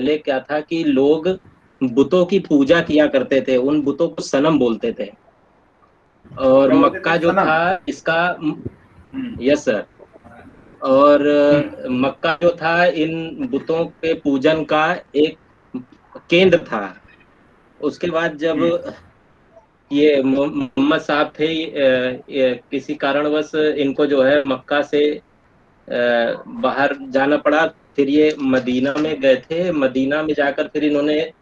पहले क्या था कि लोग बुतों की पूजा किया करते थे, उन बुतों को सनम बोलते थे। और क्या बोलते थे, मक्का जो सनम? था इसका, हम्म। यस सर, और हम्म। मक्का जो था इन बुतों के पूजन का एक केंद्र था। उसके बाद जब हम्म। ये मोहम्मद साहब थे, ये किसी कारणवश इनको जो है मक्का से बाहर जाना पड़ा। फिर ये मदीना में गए थे, मदीना में जाकर फिर इन्होंने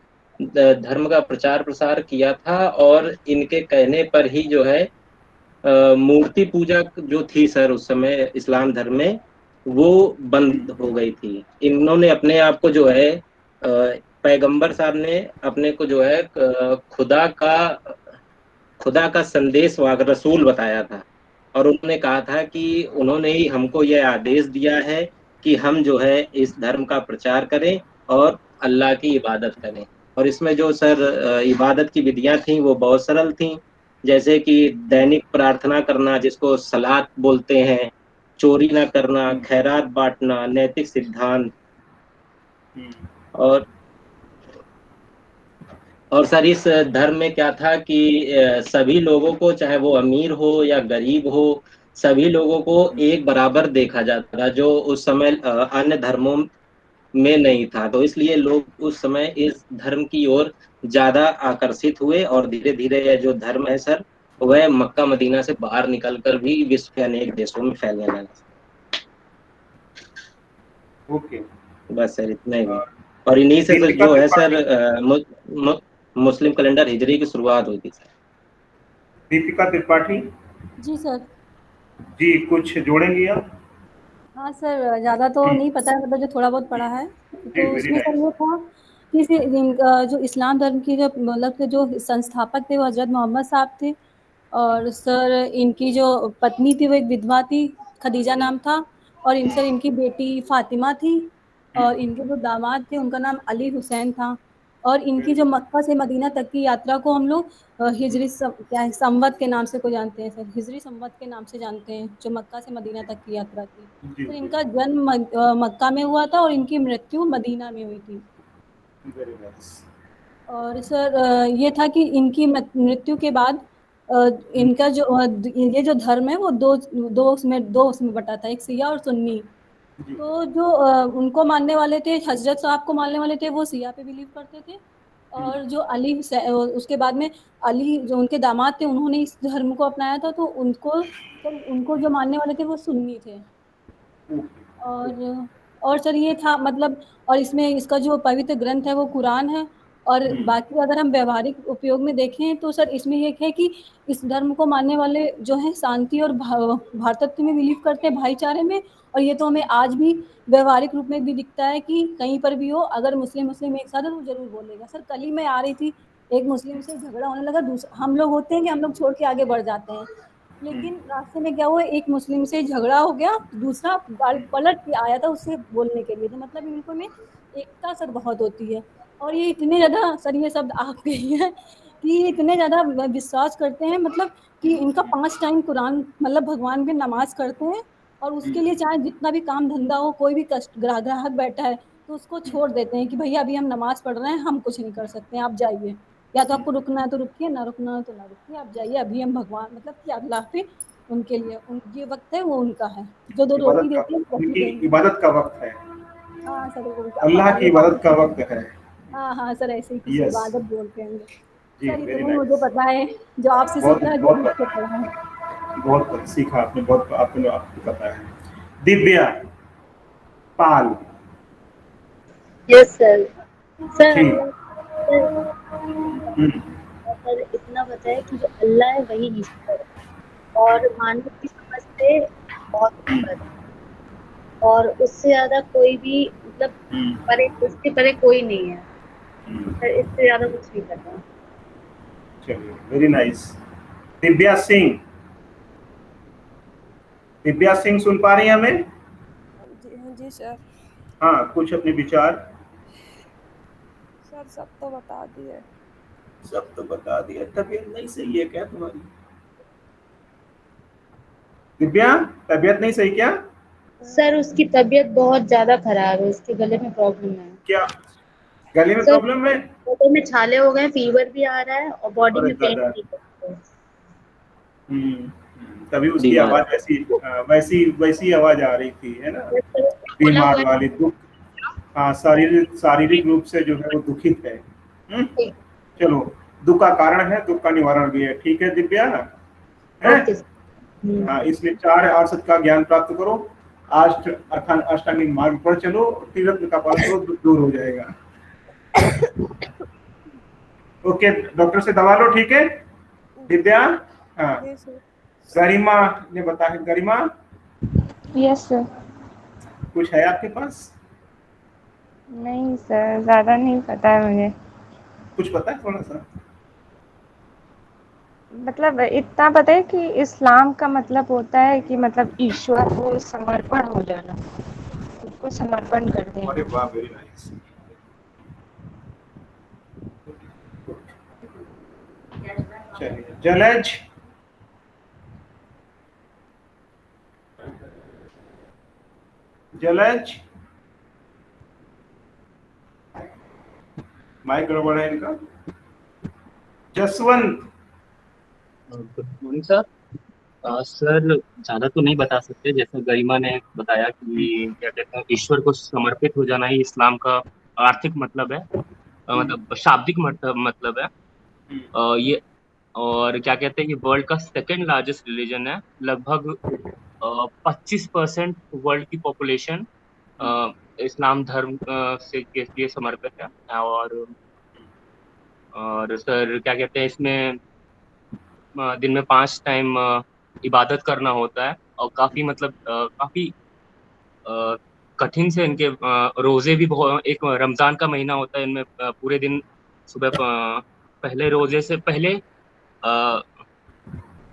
धर्म का प्रचार प्रसार किया था। और इनके कहने पर ही जो है मूर्ति पूजा जो थी सर उस समय इस्लाम धर्म में, वो बंद हो गई थी। इन्होंने अपने आप को जो है पैगंबर साहब ने अपने को जो है खुदा का संदेश वाहक रसूल बताया था। और उन्होंने कहा था कि उन्होंने ही हमको यह आदेश दिया है कि हम जो है इस धर्म का प्रचार करें और अल्लाह की इबादत करें। और इसमें जो सर इबादत की विधियां थी वो बहुत सरल थी, जैसे कि दैनिक प्रार्थना करना जिसको सलात बोलते हैं, चोरी ना करना, हम्म। खैरात बांटना, नैतिक सिद्धांत। हम्म। और और सर इस धर्म में क्या था कि सभी लोगों को, चाहे वो अमीर हो या गरीब हो, सभी लोगों को एक बराबर देखा जाता था, जो उस समय अन्य धर्मों में नहीं था। तो इसलिए लोग उस समय इस धर्म की ओर ज्यादा आकर्षित हुए, और धीरे धीरे यह जो धर्म है सर, वह मक्का मदीना से बाहर निकलकर भी विश्व के अनेक देशों में फैलने लगा। ओके। बस सर इतना ही है। और इन्हीं से तो दीपिका जो है सर त्रिपाठी। मुस्लिम कैलेंडर हिजरी की शुरुआत हुई थी सर। दीपिका त्रिपाठी जी सर। जी, कुछ जोड़ेंगी आप? हाँ सर, ज़्यादा तो नहीं पता है, मतलब जो थोड़ा बहुत पढ़ा है। जी, तो वेरी उसमें सर नाइस। ये था कि जो इस्लाम धर्म की जो मतलब के जो संस्थापक थे वो हज़रत मोहम्मद साहब थे। और सर इनकी जो पत्नी थी वो एक विधवा थी, खदीजा नाम था। और इनकी बेटी फ़ातिमा थी। और इनके जो दामाद थे उनका नाम अली हुसैन था। और इनकी वेरी जो मक्का से मदीना तक की यात्रा को हम लोग हिजरी क्या है, संवत के नाम से को जानते हैं सर, हिजरी संवत के नाम से जानते हैं, जो मक्का से मदीना तक की यात्रा थी। जी, तो जी। इनका जन्म मक्का में हुआ था और इनकी मृत्यु मदीना में हुई थी। Very nice. और सर ये था कि इनकी मृत्यु के बाद इनका जो ये जो धर्म है वो दो उसमें बटा था, एक शिया और सुन्नी। जी। तो जो उनको मानने वाले थे, हजरत साहब को मानने वाले थे, वो शिया पे बिलीव करते थे। और जो उसके बाद में अली जो उनके दामाद थे उन्होंने इस धर्म को अपनाया था, तो उनको जो मानने वाले थे वो सुन्नी थे। ओके। और सर ये था मतलब, और इसमें इसका जो पवित्र ग्रंथ है वो कुरान है। और बाकी अगर हम व्यावहारिक उपयोग में देखें तो सर इसमें ये है कि इस धर्म को मानने वाले जो है शांति और भ्रातृत्व में बिलीव करते हैं, भाईचारे में। और ये तो हमें आज भी व्यवहारिक रूप में भी दिखता है कि कहीं पर भी हो, अगर मुस्लिम मुस्लिम एक साथ है तो जरूर बोलेगा। सर कल ही मैं आ रही थी, एक मुस्लिम से झगड़ा होने लगा, दूसरा हम लोग होते हैं कि हम लोग छोड़ के आगे बढ़ जाते हैं, लेकिन रास्ते में क्या हुआ, एक मुस्लिम से झगड़ा हो गया, दूसरा गाड़ी पलट के आया था उससे बोलने के लिए। तो मतलब इनको में एकता सर बहुत होती है। और ये इतने ज़्यादा सर, ये शब्द आप गई है कि ये इतने ज़्यादा विश्वास करते हैं, मतलब कि इनका 5 टाइम कुरान, मतलब भगवान पे नमाज़ करते हैं। और उसके लिए चाहे जितना भी काम धंधा हो, कोई भी ग्राहक बैठा है तो उसको छोड़ देते हैं कि भैया अभी हम नमाज़ पढ़ रहे हैं, हम कुछ नहीं कर सकते हैं, आप जाइए। या तो आपको रुकना है तो रुकिए, ना रुकना है तो ना रुकिए, आप जाइए, अभी हम भगवान मतलब कि अल्लाह पे उनके लिए ये वक़्त है वो उनका है। जो 2 रोटी इबादत का देते हैं वही उनकी देंगे। इबादत का वक्त है। हाँ सर, उनका अल्लाह की इबादत का इबादत। वक्त है। हाँ, हाँ सर, ऐसे ही कुछ यस। इबादत बोलते होंगे। जी, सर वेरी इतना ही मुझे नाइस। पता है, जो आपसे बहुत सीखा है, जो बहुत बुक से पढ़ा है। बहुत कुछ सीखा आपने, बहुत आपको पता है। Divya Pal. Yes sir. Sir ji. अल्लाह सर सर इतना पता है कि जो अल्लाह है वही ईश्वर है, और मानव की समझ से बहुत ऊपर है, और उससे ज्यादा कोई भी मतलब परे, उसके परे कोई नहीं है सर, इससे ज्यादा कुछ नहीं पता। चलिए, वेरी नाइस। दिव्या सिंह। दिव्या सिंह सुन पा रही हैं हमें? जी हाँ जी सर। हाँ, कुछ अपने विचार। सर सब तो बता दिए। सब तो बता दिया। तबीयत नहीं सही है क्या तुम्हारी? दिव्या, तबीयत नहीं सही क्या? सर उसकी तबीयत बहुत ज्यादा खराब है, उसके गले में प्रॉब्लम है। क्या गले में सर प्रॉब्लम है? फोटो में छाले हो गए, फीवर भी आ रहा है और बॉडी अरे में पेन दादा। भी है। तभी उसकी बीमार। आवाज ऐसी वैसी वैसी आवाज आ रही थी, है ना? बोला हुआ बीमार वाली, दुख। हाँ, शारीरिक शारीरिक रूप से जो है वो दुखित है। हम्म, है। चलो, दुख का कारण है, दुख का निवारण भी है। ठीक है दिव्या, है? Okay sir. हाँ, इसलिए 4 का ज्ञान प्राप्त करो, अष्टांगिक मार्ग पर चलो, त्रिरत्न का पालन करो, दुख दूर हो जाएगा। ओके, डॉक्टर से दवा लो, ठीक है दिव्या? हाँ। Yes sir. गरिमा ने बताया, गरिमा यस सर। कुछ है आपके पास? नहीं सर, ज़्यादा नहीं पता है मुझे। कुछ पता है थोड़ा सा? मतलब इतना पता है कि इस्लाम का मतलब होता है कि मतलब ईश्वर को समर्पण हो जाना, उसको समर्पण कर अरे देना। वाह, वेरी नाइस। चलिए, जलज। जलज, माइक गड़बड़ है इनका। Jaswant. Good morning sir. Sir ज़्यादा तो नहीं बता सकते, जैसे गरिमा ने बताया कि क्या कहते हैं, ईश्वर को समर्पित हो जाना ही इस्लाम का आर्थिक मतलब है, मतलब शाब्दिक मतलब है। ये और क्या कहते हैं, ये वर्ल्ड का सेकंड लार्जेस्ट रिलीजन है। लगभग 25% वर्ल्ड की पॉपुलेशन इस्लाम धर्म से के लिए समर्पित है। और सर क्या कहते हैं, इसमें दिन में 5 टाइम इबादत करना होता है, और काफी मतलब काफी अ, कठिन से इनके रोजे भी बहुत, एक रमजान का महीना होता है, इनमें पूरे दिन सुबह पहले रोजे से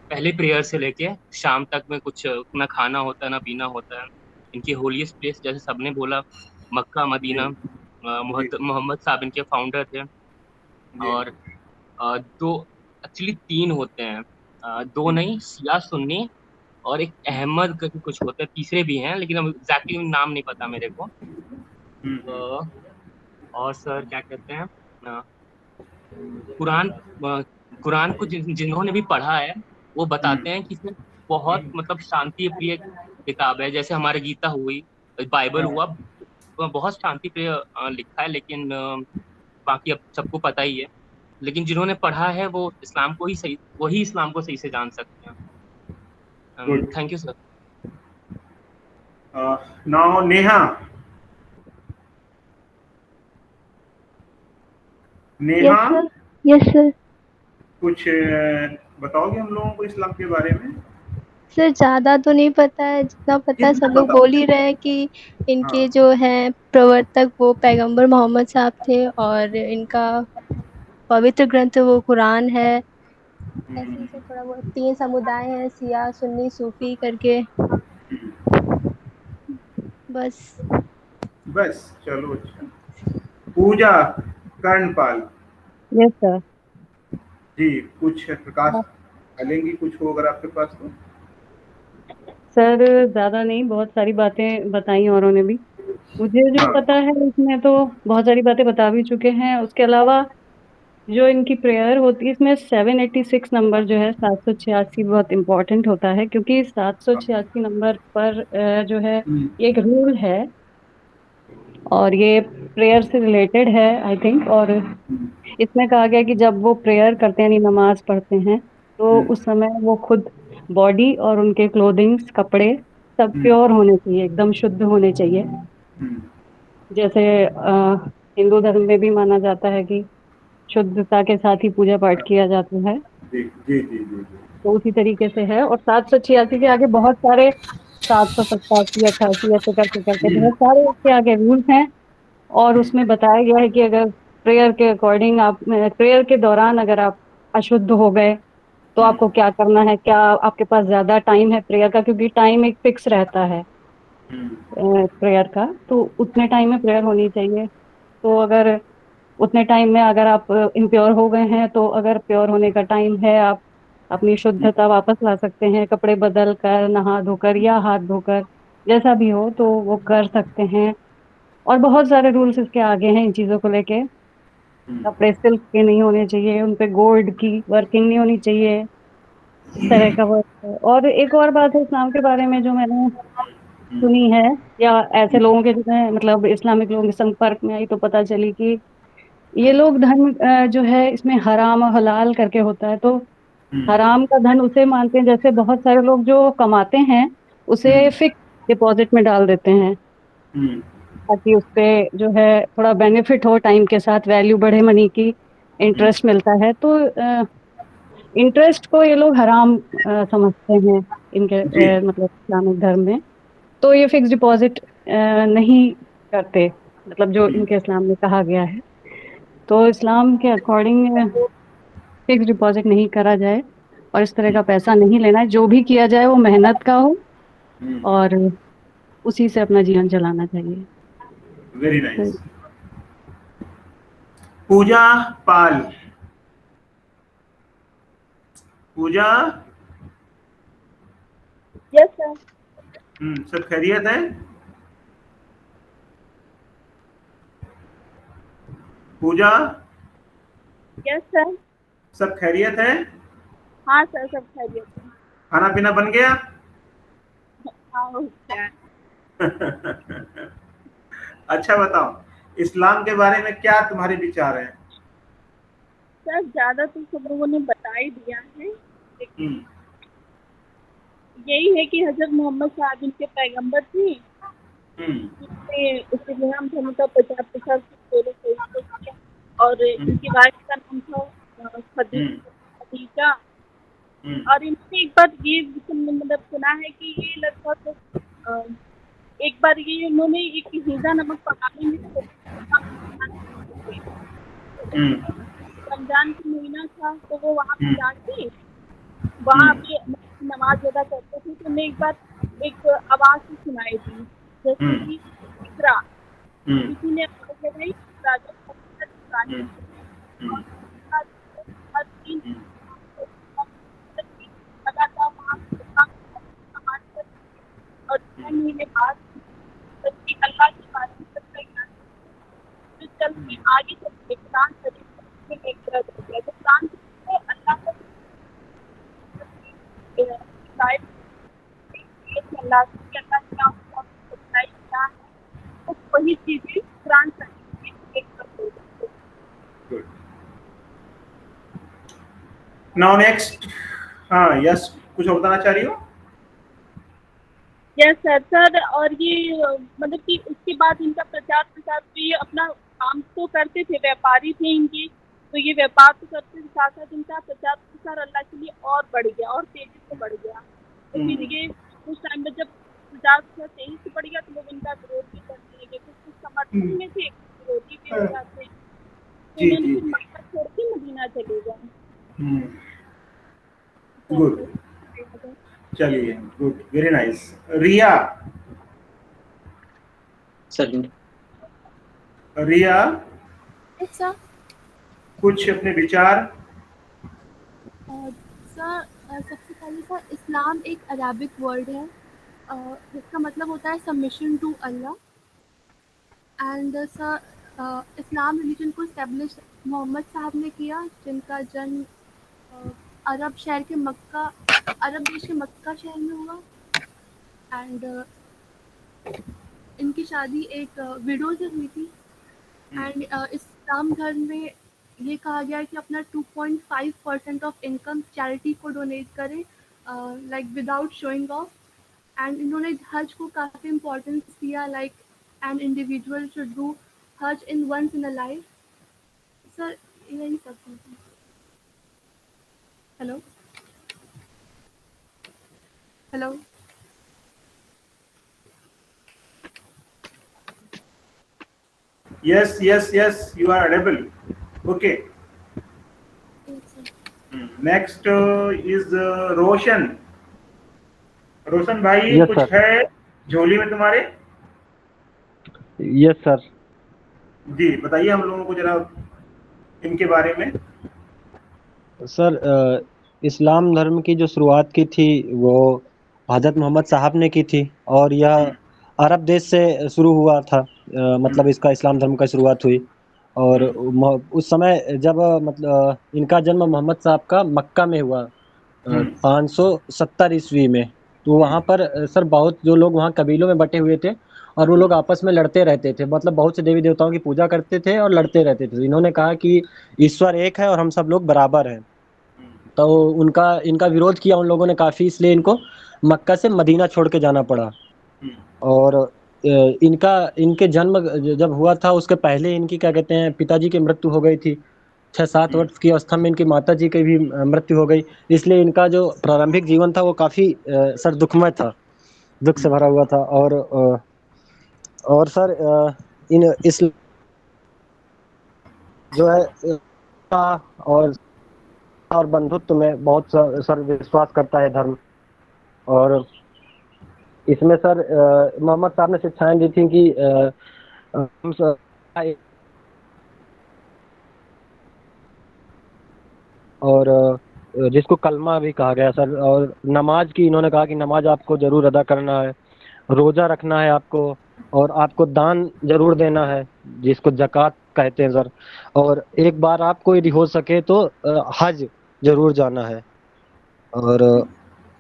पहले प्रेयर से लेके शाम तक में कुछ ना खाना होता है ना पीना होता है। इनकी होलीस्ट प्लेस, जैसे सबने बोला, मक्का जी मदीना। जी मोहम्मद साहब इनके फाउंडर थे। जी। और दो, एक्चुअली 3 होते हैं, दो नहीं, शिया सुन्नी और एक अहमद करके कुछ होता है, तीसरे भी हैं लेकिन अब एग्जैक्टली नाम नहीं पता मेरे को। अ, और सर क्या कहते हैं, अ, कुरान कुरान को जिन्होंने भी पढ़ा है वो बताते हैं कि सिर्फ बहुत मतलब शांति प्रिय किताब है, जैसे हमारी गीता हुई, बाइबल हुआ, बहुत शांति प्रिय लिखा है, लेकिन बाकी अब सबको पता ही है। लेकिन जिन्होंने पढ़ा है वो इस्लाम को ही सही, वही इस्लाम को सही से जान सकते हैं। Good. Thank you sir. Now Neha. Yes Neha, sir. Yes sir. कुछ बताओगे हम लोगों को इस्लाम के बारे में? सर ज़्यादा तो नहीं पता है, जितना पता है जितना सब लोग पता। बोल ही रहे हैं कि इनके हाँ। जो हैं प्रवर्तक वो पैगंबर मोहम्मद साहब थे और इनका पवित्र ग्रंथ वो कुरान है। ऐसे ही सब थोड़ा बहुत 3 समुदाय हैं, शिया सुन्नी सूफी करके। बस। बस, चलो, अच्छा। पूजा कर्णपाल यस सर। जी, कुछ प्रकाश डालेंगी, कुछ हो अगर आपके पास तो? सर ज़्यादा नहीं, बहुत सारी बातें बताई औरों ने भी। मुझे जो हाँ। पता है इसमें तो बहुत सारी बातें बता भी चुके हैं। उसके अलावा जो इनकी प्रेयर होती है इसमें 786 नंबर जो है 786 बहुत इम्पोर्टेंट होता है, क्योंकि 786 नंबर पर जो है ये एक रूल है और ये प्रेयर से रिलेटेड है आई थिंक। और इसमें कहा गया कि जब वो प्रेयर करते हैं यानी नमाज पढ़ते हैं तो उस समय वो खुद बॉडी और उनके क्लोथिंग्स कपड़े सब प्योर होने चाहिए, एकदम शुद्ध होने चाहिए। जैसे हिंदू धर्म में भी माना जाता है कि शुद्धता के साथ ही पूजा पाठ किया जाता है, जी जी जी जी जी। तो उसी तरीके से है। और 786 के आगे बहुत सारे 787 88 ऐसे करते करते बहुत सारे उसके आगे रूल्स हैं। और उसमें बताया गया है कि अगर प्रेयर के अकॉर्डिंग आप प्रेयर के दौरान अगर आप अशुद्ध हो गए तो आपको क्या करना है, क्या आपके पास ज्यादा टाइम है प्रेयर का, क्योंकि टाइम एक फिक्स रहता है प्रेयर का, तो उतने टाइम में प्रेयर होनी चाहिए। तो अगर उतने टाइम में अगर आप इम्प्योर हो गए हैं तो अगर प्योर होने का टाइम है आप अपनी शुद्धता वापस ला सकते हैं, कपड़े बदल कर, नहा धोकर या हाथ धोकर, जैसा भी हो तो वो कर सकते हैं। और बहुत सारे रूल्स इसके आगे हैं इन चीज़ों को लेके। कपड़े सिल्क के नहीं होने चाहिए, उन पे गोल्ड की वर्किंग नहीं होनी चाहिए, इस तरह का वर्क है। और एक और बात है इस्लाम के बारे में जो मैंने सुनी है, या ऐसे लोगों के जिन्हें मतलब इस्लामिक लोगों के संपर्क में आई तो पता चली कि ये लोग धन जो है इसमें हराम और हलाल करके होता है। तो हराम का धन उसे मानते हैं, जैसे बहुत सारे लोग जो कमाते हैं उसे फिक्स डिपॉजिट में डाल देते हैं ताकि उसपे जो है थोड़ा बेनिफिट हो, टाइम के साथ वैल्यू बढ़े मनी की, इंटरेस्ट मिलता है। तो इंटरेस्ट को ये लोग हराम समझते हैं इनके मतलब इस्लामिक धर्म में। तो ये फिक्स डिपॉजिट नहीं करते, मतलब जो इनके इस्लाम में कहा गया है। तो इस्लाम के अकॉर्डिंग फिक्स डिपॉजिट नहीं करा जाए और इस तरह का पैसा नहीं लेना है। जो भी किया जाए वो मेहनत का हो और उसी से अपना जीवन चलाना चाहिए। Very nice. Puja Pal, Puja. Yes sir. सब खैरियत है? पूजा। Yes sir. सब खैरियत है? हाँ सर, सब खैरियत है। खाना पीना बन गया? हाँ हो गया। अच्छा बताओ, इस्लाम के बारे में क्या तुम्हारे विचार हैं? सर ज्यादा तो सब लोगों ने बता ही दिया है, लेकिन यही है कि हजरत मोहम्मद साहब इनके पैगंबर थे। इस्लाम धर्म का 50% और इनकी वाइफ का नाम था खदीजा। और इनसे एक बार ये मतलब सुना है कि ये लगभग एक बार ये उन्होंने एक हिजा नमक पकाने में रमजान का महीना था, तो वो वहाँ पे जाके वहाँ पे नमाज अदा करते थे। तो उन्हें एक बार एक आवाज़ सुनाई दी, जैसे कि इकरा, किसी ने आवाज़ लगाई और 6 महीने बाद अल्लाह की बात चल के आगे चल कुरान शरीफ में एक तरह हो गया। तो कुरान को अल्लाह का क्या है, तो वही चीजें कुरान शरीफ में एक तरह हो गई। Now next. हाँ यस, कुछ और बताना चाह रही हो? Yes sir. सर और ये मतलब कि उसके बाद इनका प्रचार प्रसार, तो ये अपना काम तो करते थे, व्यापारी थे इनके, तो ये व्यापार तो करते थे, साथ साथ इनका प्रचार प्रसार अल्लाह के लिए और बढ़ गया और तेजी से बढ़ गया। तो फिर ये उस टाइम में जब प्रचार प्रसार तेजी से बढ़ गया तो लोग इनका विरोध भी करने लगे। कुछ समर्थन में थे, विरोधी भी हो जाते हैं। तो इन्होंने फिर मक्का छोड़ के मदीना चले गए। गुड, चलिए गुड, वेरी नाइस। रिया। सर रिया, सर कुछ अपने विचार? सर सबसे पहले सर, इस्लाम एक अरबिक वर्ड है जिसका मतलब होता है submission to Allah. And sir Islam religion को इस्टेब्लिश मोहम्मद साहब ने किया, जिनका जन्म अरब देश के मक्का शहर में हुआ। एंड इनकी शादी एक विडो से हुई थी। एंड इस्लाम धर्म में ये कहा गया है कि अपना 2.5% ऑफ इनकम चैरिटी को डोनेट करें, like without showing off. And इन्होंने हज को काफ़ी इम्पोर्टेंस दिया, like an individual should do हज in once in a life. Sir यही सब चीज़ें। Hello hello Yes, yes, yes, you are audible. Okay. Next is Roshan. Roshan भाई, yes, कुछ sir. है झोली में तुम्हारे? Yes sir. जी बताइए हम लोगों को जरा इनके बारे में। सर इस्लाम धर्म की जो शुरुआत की थी वो हजरत मोहम्मद साहब ने की थी, और यह अरब देश से शुरू हुआ था। मतलब इसका इस्लाम धर्म का शुरुआत हुई। और उस समय जब मतलब इनका जन्म मोहम्मद साहब का मक्का में हुआ 570 ईस्वी में। तो वहाँ पर सर बहुत जो लोग वहाँ कबीलों में बटे हुए थे और वो लोग आपस में लड़ते रहते थे, मतलब बहुत से देवी देवताओं की पूजा करते थे और लड़ते रहते थे। इन्होंने कहा कि ईश्वर एक है और हम सब लोग बराबर हैं। तो उनका इनका विरोध किया उन लोगों ने काफी, इसलिए इनको मक्का से मदीना छोड़ के जाना पड़ा। और इनका इनके जन्म जब हुआ था उसके पहले इनकी क्या कहते हैं पिताजी की मृत्यु हो गई थी। 6-7 वर्ष की अवस्था में इनकी माता जी की भी मृत्यु हो गई। इसलिए इनका जो प्रारंभिक जीवन था वो काफी सर दुखमय था, दुख से भरा हुआ था। और सर इन इस जो है और बंधुत्व में बहुत सर विश्वास करता है धर्म। और इसमें सर मोहम्मद साहब ने शिक्षाएं दी थी कि हम और जिसको कलमा भी कहा गया सर। और नमाज की इन्होंने कहा कि नमाज आपको जरूर अदा करना है, रोजा रखना है आपको, और आपको दान जरूर देना है जिसको जकात कहते हैं सर। और एक बार आपको यदि हो सके तो हज जरूर जाना है। और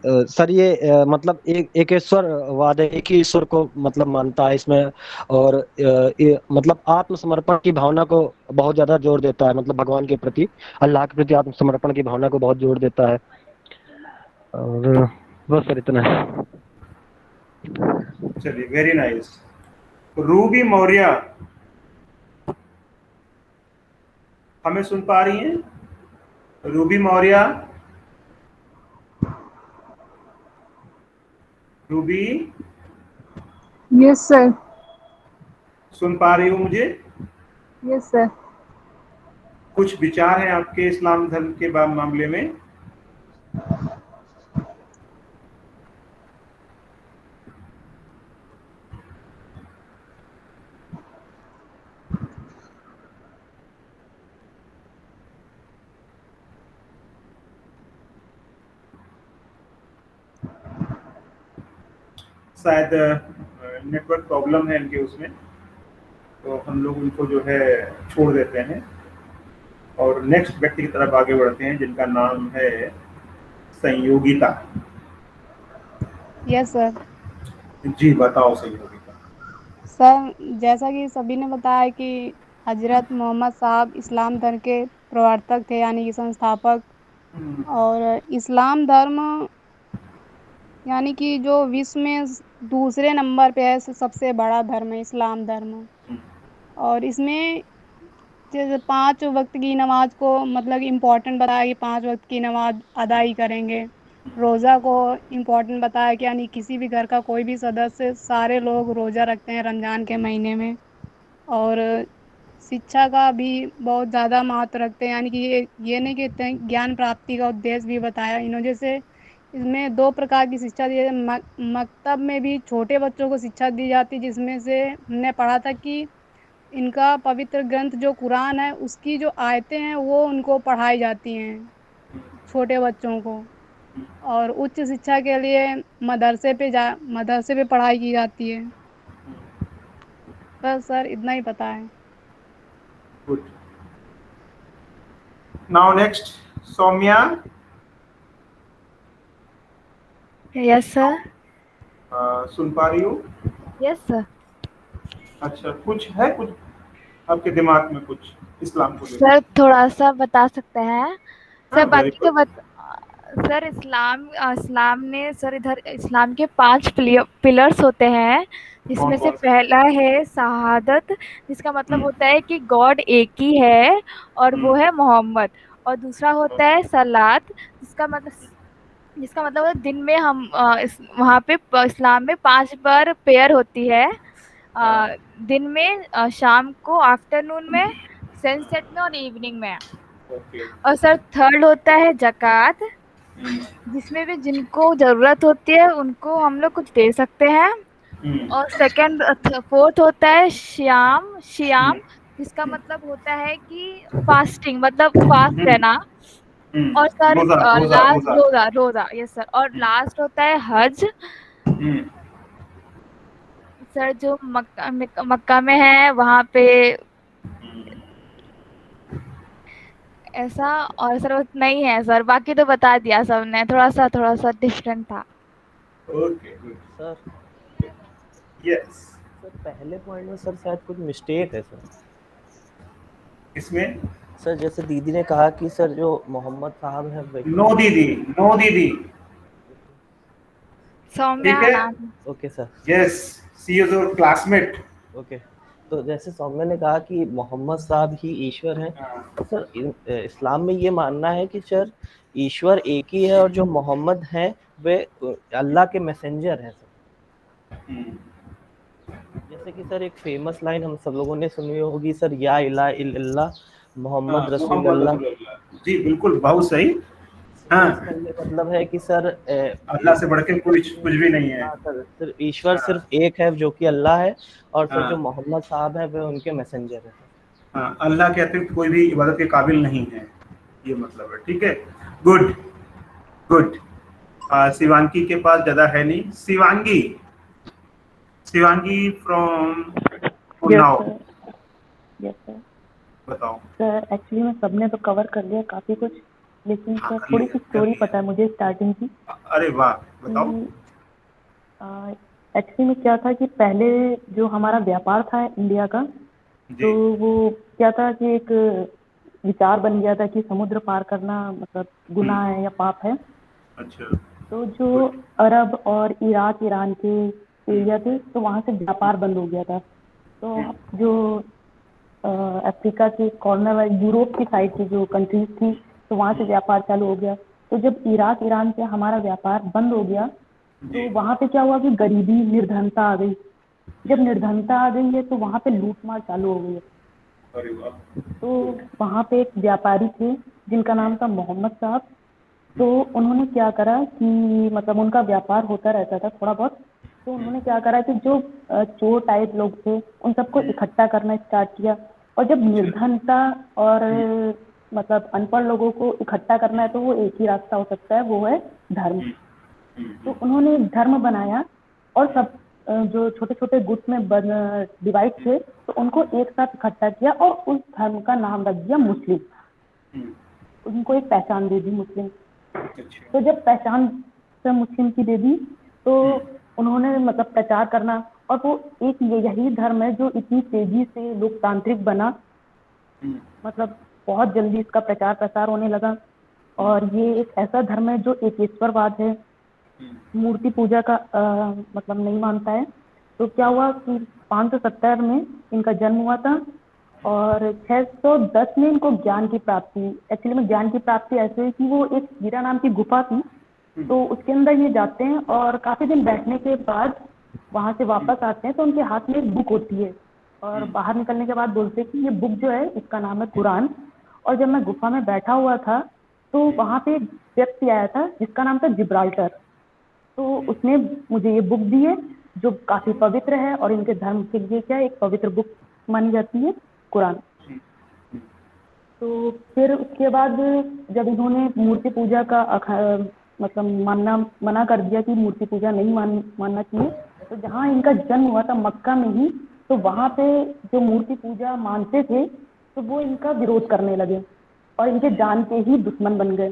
सर ये मतलब एक ईश्वर वाद है, एक ही ईश्वर को मतलब मानता है इसमें। और ये मतलब आत्मसमर्पण की भावना को बहुत ज्यादा जोर देता है, मतलब भगवान के प्रति, अल्लाह के प्रति आत्मसमर्पण की भावना को बहुत जोर देता है। और बस सर इतना है। चलिए, वेरी नाइस। रूबी मौर्य हमें सुन पा रही हैं? रूबी मौर्य, रूबी? Yes sir. सुन पा रही हो मुझे? Yes sir. कुछ विचार हैं आपके इस्लाम धर्म के मामले में? शायद नेटवर्क प्रॉब्लम है इनके उसमें, तो हम लोग उनको जो है छोड़ देते हैं और नेक्स्ट व्यक्ति की तरफ आगे बढ़ते हैं जिनका नाम है संयोगिता। Yes sir. जी बताओ संयोगिता। सर, जैसा कि सभी ने बताया कि हजरत मोहम्मद साहब इस्लाम धर्म के प्रवर्तक थे, यानी कि संस्थापक। और इस्लाम धर्म यानी कि जो विश्व में दूसरे नंबर पे है, सबसे बड़ा धर्म है इस्लाम धर्म। और इसमें जैसे 5 वक्त की नमाज को मतलब इम्पोर्टेंट बताया कि 5 वक्त की नमाज अदा ही करेंगे। रोज़ा को इम्पोर्टेंट बताया कि यानी किसी भी घर का कोई भी सदस्य, सारे लोग रोज़ा रखते हैं रमज़ान के महीने में। और शिक्षा का भी बहुत ज़्यादा महत्व रखते हैं, यानी कि ये नहीं कहते ज्ञान प्राप्ति का उद्देश्य भी बताया इन्होंने। जैसे इसमें 2 प्रकार की शिक्षा दी जाती है। मकतब में भी छोटे बच्चों को शिक्षा दी जाती है, जिसमें से हमने पढ़ा था कि इनका पवित्र ग्रंथ जो कुरान है उसकी जो आयतें हैं वो उनको पढ़ाई जाती हैं छोटे बच्चों को। और उच्च शिक्षा के लिए मदरसे पे पढ़ाई की जाती है। बस सर इतना ही पता है। Good. Now next Saumya. Yes sir. सुन पा रही हो? Yes sir. अच्छा, कुछ आपके दिमाग में कुछ इस्लाम को सर थोड़ा सा बता सकते हैं सर? हाँ, बाकी तो सर इस्लाम ने सर इधर इस्लाम के 5 पिलर्स होते हैं, जिसमें से पहला है शहादत, जिसका मतलब होता है कि गॉड एक ही है और वो है मोहम्मद। और दूसरा होता है सलात, जिसका मतलब दिन में हम वहाँ पे इस्लाम में 5 बार प्रेयर होती है, दिन में, शाम को, आफ्टरनून में, सनसेट में और इवनिंग में। और सर थर्ड होता है जकात, जिसमें भी जिनको जरूरत होती है उनको हम लोग कुछ दे सकते हैं। और फोर्थ होता है श्याम, जिसका मतलब होता है कि फास्टिंग, मतलब फास्ट रहना। और सर लास्ट रोजा। Yes sir. और लास्ट होता है हज। सर जो मक्का में है वहाँ पे ऐसा, और सर उतना ही है सर, बाकी तो बता दिया सबने, थोड़ा सा डिफरेंट था। Okay good sir yes sir पहले पॉइंट में सर शायद कुछ मिस्टेक है सर। इसमें सर जैसे दीदी ने कहा कि सर जो मोहम्मद साहब है नो दीदी सौम्या ठीक है नाम। Okay sir yes she is your classmate. Okay, तो जैसे सौम्या ने कहा कि मोहम्मद साहब ही ईश्वर हैं, तो सर इस्लाम में ये मानना है कि सर ईश्वर एक ही है और जो मोहम्मद हैं वे अल्लाह के मैसेंजर हैं सर। जैसे कि सर एक फेमस लाइन हम सब लोगों ने सुनी होगी सर, या इला इल्लल्लाह मोहम्मद रसूलुल्लाह। जी बिल्कुल बहुत सही। हाँ ये मतलब है कि सर अल्लाह से बढ़ के कुछ भी नहीं है सर, ईश्वर सिर्फ एक है जो कि अल्लाह है, और सर हाँ। जो मोहम्मद साहब है वे उनके मैसेंजर है। हाँ अल्लाह के अतिरिक्त कोई भी इबादत के काबिल नहीं है, ये मतलब है। ठीक है गुड गुड। शिवांगी के पास ज्यादा है नहीं। शिवांगी फ्रॉम उन्नाव बताओ। सर एक्चुअली में सबने तो कवर कर लिया काफी कुछ, लेकिन सर थोड़ी सी स्टोरी पता है मुझे स्टार्टिंग की। अरे वाह बताओ। एक्चुअली में क्या था कि पहले जो हमारा व्यापार था इंडिया का, तो वो क्या था कि एक विचार बन गया था कि समुद्र पार करना मतलब गुनाह है या पाप है। अच्छा। तो जो अरब और इराक ईरान के एरिया थे, तो वहाँ से व्यापार बंद हो गया था। तो जो अफ्रीका के कॉर्नर यूरोप की साइड की जो कंट्रीज थी, तो वहाँ से व्यापार चालू हो गया। तो जब इराक ईरान से हमारा व्यापार बंद हो गया, तो वहाँ पे क्या हुआ कि गरीबी निर्धनता आ गई। जब निर्धनता आ गई है तो वहाँ पे लूटमार चालू हो गई है। तो वहाँ पे एक व्यापारी थे जिनका नाम था मोहम्मद साहब। तो उन्होंने क्या करा कि मतलब उनका व्यापार होता रहता था थोड़ा बहुत, तो उन्होंने क्या करा कि जो चोर टाइप लोग थे उन सबको इकट्ठा करना स्टार्ट किया। और जब निर्धनता और मतलब अनपढ़ लोगों को इकट्ठा करना है तो वो एक ही रास्ता हो सकता है, वो है धर्म। तो उन्होंने धर्म बनाया और सब जो छोटे छोटे गुट में डिवाइड थे, तो उनको एक साथ इकट्ठा किया और उस धर्म का नाम रख दिया मुस्लिम। उनको एक पहचान दे दी मुस्लिम। तो जब पहचान मुस्लिम की दे दी, तो उन्होंने मतलब प्रचार करना, और वो एक यही धर्म है जो इतनी तेजी से लोकतांत्रिक बना, मतलब बहुत जल्दी इसका प्रचार प्रसार होने लगा। और ये एक ऐसा धर्म है जो एकेश्वरवाद है, मूर्ति पूजा का मतलब नहीं मानता है। तो क्या हुआ कि 570 में इनका जन्म हुआ था और 610 में इनको ज्ञान की प्राप्ति। एक्चुअली में ज्ञान की प्राप्ति ऐसे हुई कि वो एक हीरा नाम की गुफा थी, तो उसके अंदर ये जाते हैं और काफी दिन बैठने के बाद वहां से वापस आते हैं, तो उनके हाथ में एक बुक होती है और बाहर निकलने के बाद बोलते हैं कि ये बुक जो है इसका नाम है कुरान। और जब मैं गुफा में बैठा हुआ था तो वहां पे एक व्यक्ति आया था जिसका नाम था जिब्राल्टर। तो उसने मुझे ये बुक दी है जो काफी पवित्र है और इनके धर्म के लिए क्या एक पवित्र बुक मानी जाती है कुरान। तो फिर उसके बाद जब इन्होंने मूर्ति पूजा का मतलब मना कर दिया कि मूर्ति पूजा नहीं मानना चाहिए, तो जहाँ इनका जन्म हुआ था मक्का में ही, तो वहाँ पे जो मूर्ति पूजा मानते थे तो वो इनका विरोध करने लगे और इनके जान के ही दुश्मन बन गए।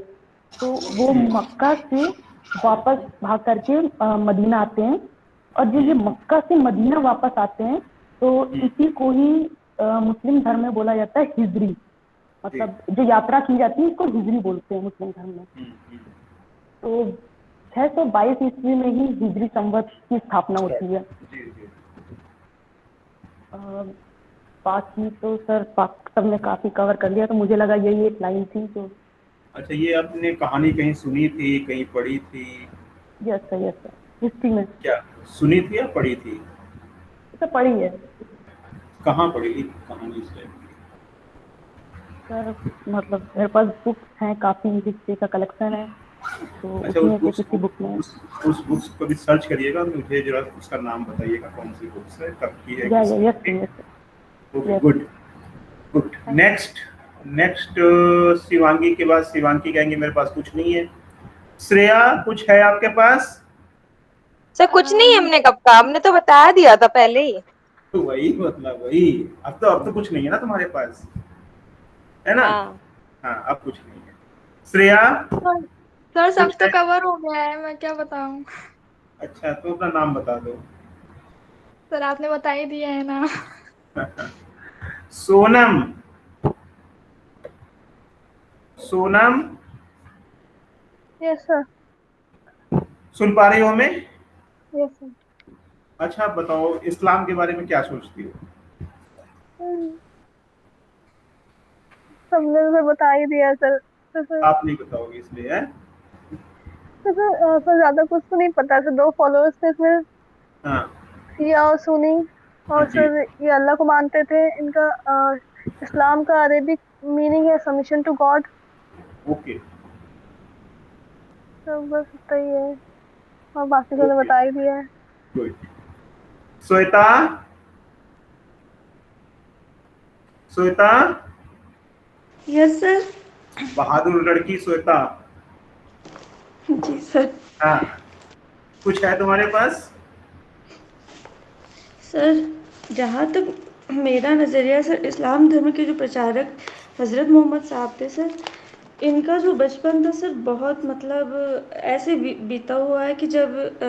तो वो मक्का से वापस भाग करके मदीना आते हैं, और जब ये मक्का से मदीना वापस आते हैं तो इसी को ही मुस्लिम धर्म में बोला जाता है हिजरी। मतलब जो यात्रा की जाती है इसको हिजरी बोलते हैं मुस्लिम धर्म में। तो 622 ईस्वी में ही हिजरी संवत की स्थापना होती है। बाकी तो सर सबने काफी कवर कर लिया, तो मुझे लगा यही एक लाइन थी। तो अच्छा, ये आपने कहानी कहीं सुनी थी, कहीं पढ़ी थी? यस सर हिस्ट्री में। क्या सुनी थी या पढ़ी थी? तो पढ़ी है। कहाँ पढ़ी थी कहानी से? सर मतलब मेरे पास बुक्स हैं, काफी हिस्ट्री का कलेक्शन है, तो अच्छा, उसमें से किसी बुक में उस बुक्स को भी सर्च करिएगा, मुझे जरा उसका नाम बताइएगा कौन सी बुक्स है, कब की है। Yes good good. Next Shivangi के बाद शिवांगी कहेंगे मेरे पास कुछ नहीं है। श्रेया कुछ है आपके पास? सर कुछ नहीं, हमने कब कहा, हमने तो बता दिया था पहले ही। तो वही मतलब वही, अब तो कुछ नहीं है ना तुम्हारे पास, है ना? हाँ अब कुछ नहीं है। श्रेया सर सब तो कवर हो गया है, मैं क्या बताऊं। अच्छा तो अपना नाम बता दो। सर आपने बता ही दिया है ना। Sonam, Sonam yes sir. सुन पा रही हो हमें? Yes sir. अच्छा बताओ इस्लाम के बारे में क्या सोचती हो? सबने तो बता ही दिया सर। आप नहीं बताओगे इसलिए है? सर ज्यादा कुछ तो नहीं पता सर, 2 फॉलोअर्स थे इसमें, सिया और सुनी, और सर ये अल्लाह को मानते थे। इनका इस्लाम का अरेबिक मीनिंग है सबमिशन टू गॉड। ओके तो बस इतना ही है, और बाकी तो बता ही दिया है। Shweta, Shweta yes sir. बहादुर लड़की श्वेता। जी सर। हाँ कुछ है तुम्हारे पास? सर जहाँ तक मेरा नज़रिया सर, इस्लाम धर्म के जो प्रचारक हज़रत मोहम्मद साहब थे सर, इनका जो बचपन था सर बहुत मतलब ऐसे बीता हुआ है कि जब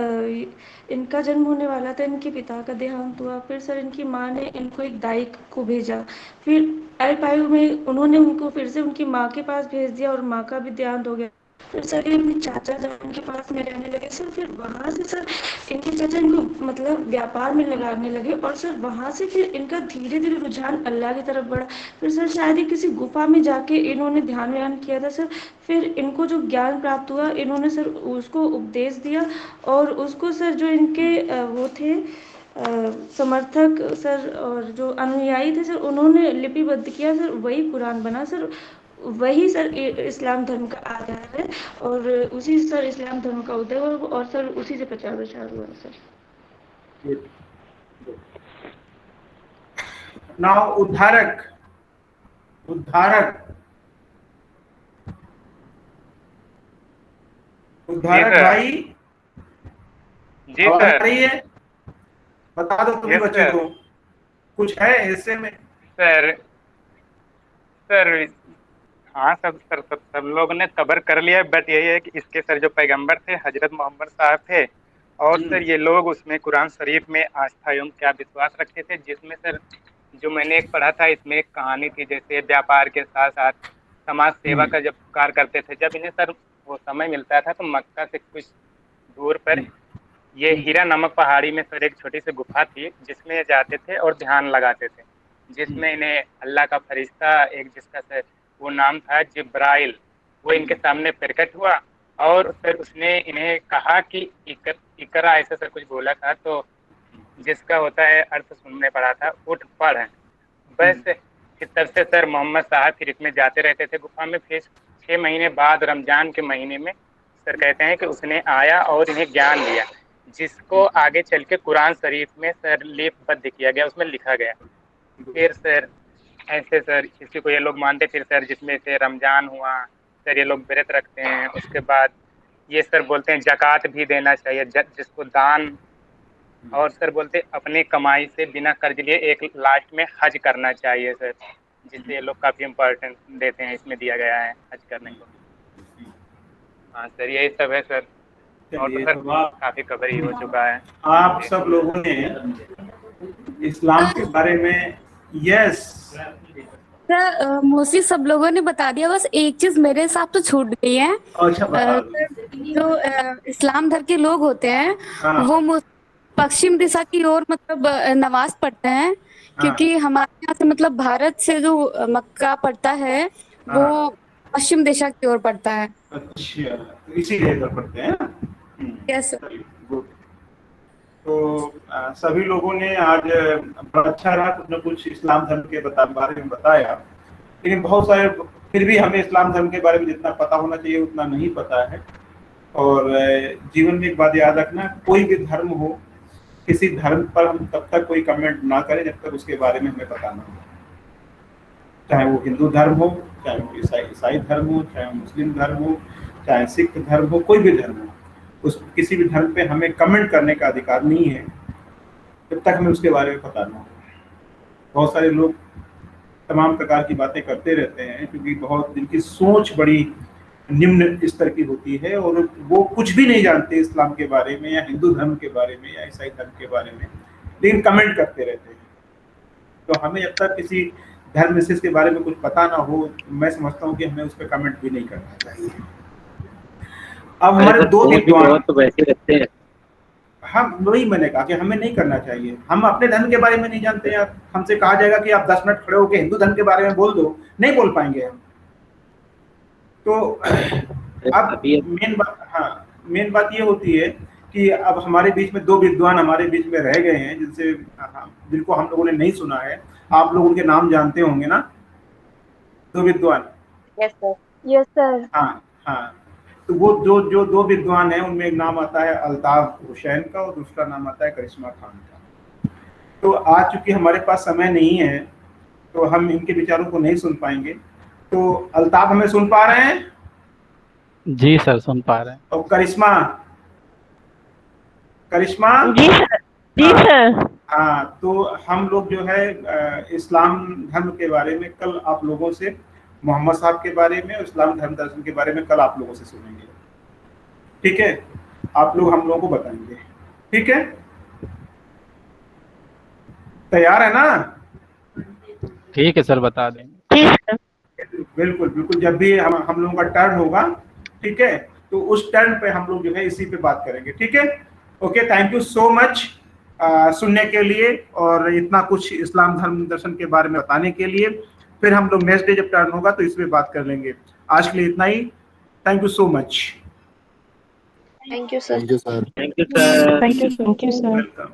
इनका जन्म होने वाला था, इनके पिता का देहांत हुआ, फिर सर इनकी माँ ने इनको एक दाई को भेजा, फिर अल्पायु में उन्होंने उनको फिर से उनकी माँ के पास भेज दिया और माँ का भी देहांत हो गया। फिर सर ये अपने चाचा जान के पास में रहने लगे सर, फिर वहाँ से सर इनके चाचा इनको मतलब व्यापार में लगाने लगे, और सर वहाँ से फिर इनका धीरे धीरे रुझान अल्लाह की तरफ बढ़ा। फिर सर शायद ही किसी गुफा में जाके इन्होंने ध्यान किया था सर, फिर इनको जो ज्ञान प्राप्त हुआ इन्होंने सर उसको उपदेश दिया, और उसको सर जो इनके वो थे समर्थक सर और जो अनुयायी थे सर, उन्होंने लिपिबद्ध किया सर, वही कुरान बना सर, वही सर इस्लाम धर्म का आधार है, और उसी सर इस्लाम धर्म का उदय हुआ, और सर उसी से प्रचार प्रसार हुआ सर। नाउ उद्धारक, उद्धारक, उद्धारक भाई। जी सर। रही है? बता दो तुम बच्चों को, कुछ है हिस्से में? सर हाँ सब लोग ने कवर कर लिया, बट यही है कि इसके सर जो पैगंबर थे हजरत मोहम्मद साहब थे, और सर ये लोग उसमें कुरान शरीफ में आस्था एवं क्या विश्वास रखते थे, जिसमें सर जो मैंने एक पढ़ा था इसमें एक कहानी थी, जैसे व्यापार के साथ साथ समाज सेवा का जब कार्य करते थे, जब इन्हें सर वो समय मिलता था तो मक्का से कुछ दूर पर ये हीरा नमक पहाड़ी में सर एक छोटी सी गुफा थी, जिसमें जाते थे और ध्यान लगाते थे, जिसमें इन्हें अल्लाह का फरिश्ता एक जिसका सर वो नाम था जिब्राइल, वो इनके सामने प्रकट हुआ, और फिर उसने इन्हें कहा कि इकरा ऐसे सर कुछ बोला था, तो जिसका होता है अर्थ सुनने पड़ा था उठ पढ़। बस फिर तब से सर मोहम्मद साहब फिर इसमें जाते रहते थे गुफा में। फिर 6 महीने बाद रमजान के महीने में सर कहते हैं कि उसने आया और इन्हें ज्ञान दिया, जिसको आगे चल के कुरान शरीफ में सर लिपिबद्ध किया गया, उसमें लिखा गया। फिर सर ऐसे सर इसी को ये लोग मानते, फिर सर जिसमें से रमजान हुआ सर ये लोग व्रत रखते हैं, उसके बाद ये सर बोलते हैं जकात भी देना चाहिए जिसको दान, और सर बोलते अपने कमाई से बिना कर्ज लिए एक लास्ट में हज करना चाहिए सर, जिससे ये लोग काफी इम्पोर्टेंस देते हैं, इसमें दिया गया है हज करने को। हाँ सर यही सब है सर, और तो सर काफी कवर ही हो चुका है। आप सब लोगों ने इस्लाम के बारे में यस सर मोस्टली सब लोगों ने बता दिया, बस एक चीज मेरे साथ तो छूट गई है। जो इस्लाम धर्म के लोग होते हैं वो पश्चिम दिशा की ओर मतलब नमाज पढ़ते हैं, क्योंकि हमारे यहाँ से मतलब भारत से जो मक्का पड़ता है वो पश्चिम दिशा की ओर पड़ता है। अच्छा तो इसीलिए इधर पढ़ते हैं। Yes sir. तो सभी लोगों ने आज बड़ा अच्छा रहा, कुछ न कुछ इस्लाम धर्म के बारे में बताया, लेकिन बहुत सारे फिर भी हमें इस्लाम धर्म के बारे में जितना पता होना चाहिए उतना नहीं पता है। और जीवन में एक बात याद रखना, कोई भी धर्म हो, किसी धर्म पर हम तब तक कोई कमेंट ना करें जब तक उसके बारे में हमें पता ना हो, चाहे वो हिंदू धर्म हो, चाहे वो ईसाई धर्म हो, चाहे वो मुस्लिम धर्म हो, चाहे सिख धर्म हो, कोई भी धर्म हो। उस किसी भी धर्म पे हमें कमेंट करने का अधिकार नहीं है जब तक हमें उसके बारे में पता ना हो। बहुत सारे लोग तमाम प्रकार की बातें करते रहते हैं क्योंकि बहुत जिनकी सोच बड़ी निम्न स्तर की होती है और वो कुछ भी नहीं जानते इस्लाम के बारे में या हिंदू धर्म के बारे में या ईसाई धर्म के बारे में, लेकिन कमेंट करते रहते हैं। तो हमें जब तक किसी धर्म विशेष के बारे में कुछ पता ना हो, मैं समझता हूँ कि हमें उस पर कमेंट भी नहीं करना चाहिए। अब हमारे दो विद्वान तो वैसे रखते हैं। हम वही मैंने कहा कि हमें नहीं करना चाहिए। हम अपने धर्म के बारे में नहीं जानते हैं, हमसे कहा जाएगा कि आप 10 मिनट खड़े होकर हिंदू धर्म के बारे में बोल दो, नहीं बोल पाएंगे हम। तो अब मेन बात ये होती है कि अब हमारे बीच में दो विद्वान हमारे बीच में रह गए हैं जिनको हम लोगों ने नहीं सुना है। आप लोग उनके नाम जानते होंगे ना, दो विद्वान। Yes sir, yes sir. हाँ, तो वो जो दो विद्वान हैं उनमें एक नाम आता है अल्ताफ हुसैन का और दूसरा नाम आता है करिश्मा खान का। तो आज चूंकि हमारे पास समय नहीं है तो हम इनके विचारों को नहीं सुन पाएंगे। तो अल्ताफ हमें सुन पा रहे हैं? जी सर, सुन पा रहे हैं। और करिश्मा जी सर, जी सर। हाँ, तो हम लोग जो है इस्लाम धर्म के बारे में कल आप लोगों से, मोहम्मद साहब के बारे में, इस्लाम धर्म दर्शन के बारे में कल आप लोगों से सुनेंगे। ठीक है, आप लोग हम लोगों को बताएंगे। ठीक है, तैयार है ना? ठीक है सर, बता देंगे। बिल्कुल बिल्कुल, जब भी हम लोगों का टर्न होगा, ठीक है, तो उस टर्न पे हम लोग जो है इसी पे बात करेंगे। ठीक है, okay, thank you so much सुनने के लिए और इतना कुछ इस्लाम धर्म दर्शन के बारे में बताने के लिए। फिर हम लोग नेक्स्ट डे जब टर्न होगा तो इस पे बात कर लेंगे। आज के लिए इतना ही। Thank you so much. Thank you sir. Thank you sir. Thank you sir. Welcome.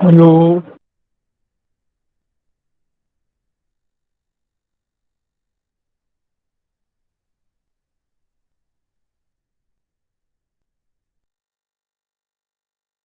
Hello.